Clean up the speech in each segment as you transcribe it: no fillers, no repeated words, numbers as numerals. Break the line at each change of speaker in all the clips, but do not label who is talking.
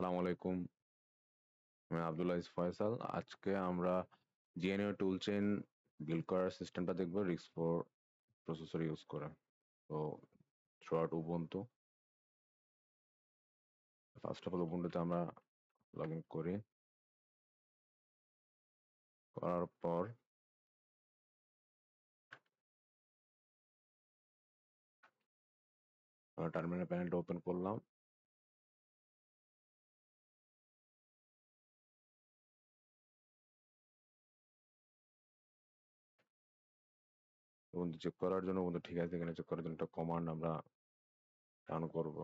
আসসালামু আলাইকুম। আমি আব্দুল আজিজ ফয়সাল। আজকে আমরা জিএনইউ টুল চেইন বিল্ড করার সিস্টেমটা দেখবো রিস্ক-4 প্রসেসর ইউজ করে। তো throughout Ubuntu, first of all উবুন্টুতে আমরা লগ ইন করি। করার পর আমরা টার্মিনাল প্যানেলটা ওপেন করলাম। উবুন্টু চেক করার জন্য, উবুন্টু ঠিক আছে কিনা চেক করার জন্য একটা কমান্ড আমরা রান করব।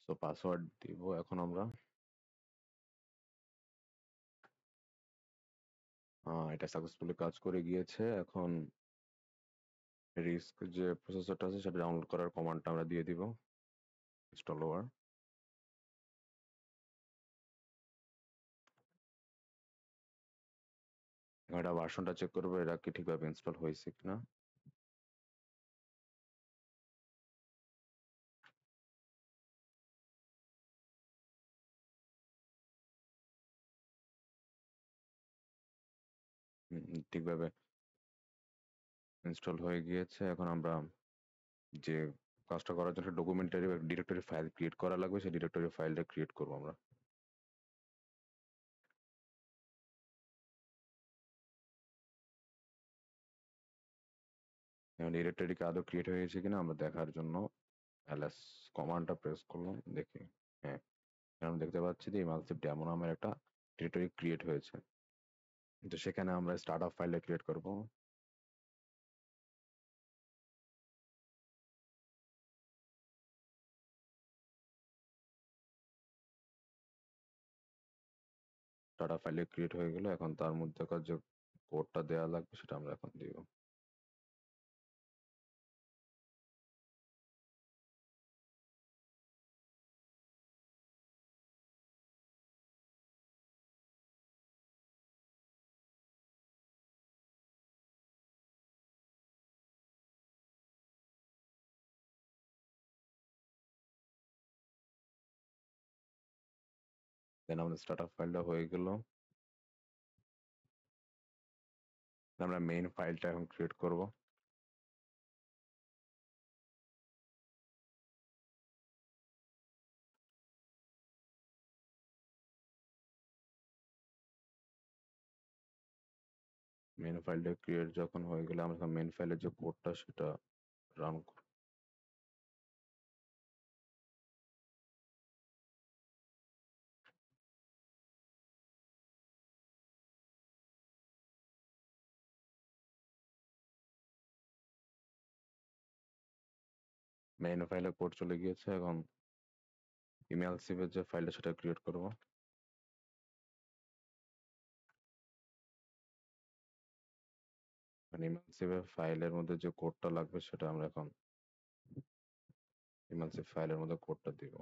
সো পাসওয়ার্ড দিব এখন আমরা। এটা সাকসেসফুলি কাজ করে গিয়েছে। এখন রিস্ক যে প্রসেসরটা আছে সেটা ডাউনলোড করার কমান্ডটা আমরা দিয়ে দিব। Install over. এটা ভার্সনটা চেক করবো, এটা কি ঠিকভাবে ইনস্টল হয়েছে কিনা। ঠিকভাবে ইনস্টল হয়ে গিয়েছে। এখন আমরা যে কাজটা করার জন্য ডকুমেন্টারি বা ডিরেক্টরি ফাইল ক্রিয়েট করা লাগবে, সেই ডিরেক্টরি ফাইলটা ক্রিয়েট করবো আমরা। এখন ডিরেক্টরিকে আদৌ ক্রিয়েট হয়েছে কিনা আমরা দেখার জন্য ls কমান্ডটা প্রেস করলাম, দেখি। হ্যাঁ, এখন দেখতে পাচ্ছি যে ইমালসিভ ডেমো নামের একটা ডিরেক্টরি ক্রিয়েট হয়েছে। তো সেখানে আমরা স্টার্ট আপ ফাইলটা ক্রিয়েট করবো। স্টার্ট আপ ফাইলে ক্রিয়েট হয়ে গেলে এখন তার মধ্যে যে কোডটা দেওয়া লাগবে সেটা আমরা এখন দিব। দেন আমাদের স্টার্ট আপ ফাইলটা হয়ে গেল। আমরা মেইন ফাইলটা এখন ক্রিয়েট করব। মেইন ফাইলটা ক্রিয়েট যখন হয়ে গেলে আমরা মেইন ফাইলের যে কোডটা সেটা রান করব। মেইন ফাইলে কোড চলে গিয়েছে। এখন ইমেল সিভের যে ফাইলটা সেটা ক্রিয়েট করব। ইমেল সিভের ফাইলের মধ্যে যে কোডটা লাগবে সেটা আমরা এখন ইমেল সিভ ফাইলের মধ্যে কোডটা দিব।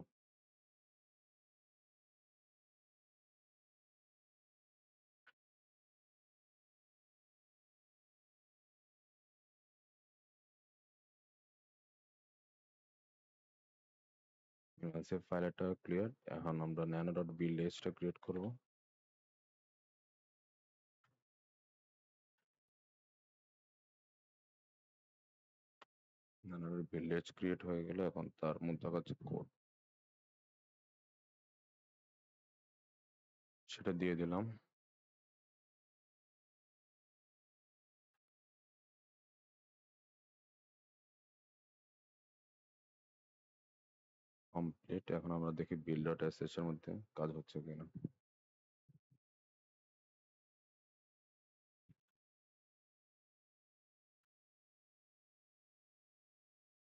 ইমেল সিভ ফাইলটা ক্লিয়ার। এখন আমরা ন্যানো ডট বি লিস্টটা ক্রিয়েট করব। Nano dot B list create হয়ে গেলে এখন তার মধ্যে যে কোড সেটা দিয়ে দিলাম। কমপ্লিট। এখন আমরা দেখি বিল্ড ডট এস এর মধ্যে কাজ হচ্ছে কিনা।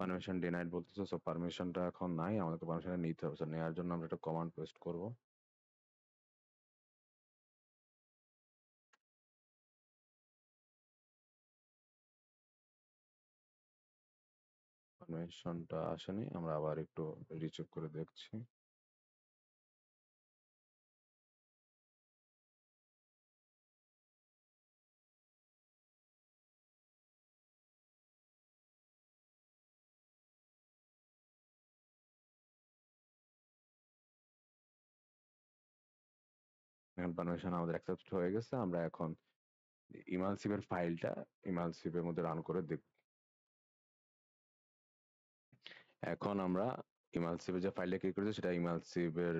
পারমিশন ডিনাইড বলতেছে। সো পারমিশনটা এখন নাই, আমাদেরকে পারমিশনটা নিতে হবে। So নেওয়ার জন্য আমরা একটা কমান্ড পেস্ট করব। পারমিশনটা আসেনি, আমরা আবার একটু রিচেক করে দেখছি। এখন পারমিশন আমাদের অ্যাকসেপ্ট হয়ে গেছে। আমরা এখন ইমালসিভের ফাইলটা ইমালসিভের মধ্যে রান করে দেখব। এখন আমরা ইমালসিভে যে ফাইলটা ক্রিয়েট করেছি সেটা ইমালসিভের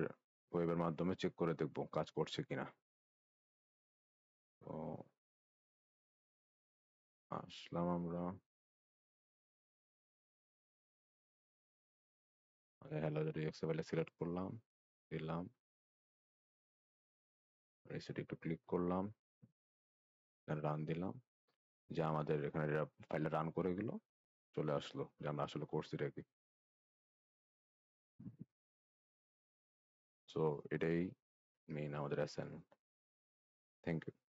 ওয়েবের মাধ্যমে চেক করে দেখব কাজ করছে কিনা। তো আসলাম আমরা, হ্যালো রিএক্স ফাইলটা সিলেক্ট করলাম, দিলাম, রিসেট একটু ক্লিক করলাম, রান দিলাম, যে আমাদের এখানে ফাইলটা রান করে গেল, চলে আসলো যে আমরা আসলে করছি কি। সো এটাই মেইন আমাদের অ্যাসাইনমেন্ট। Thank you.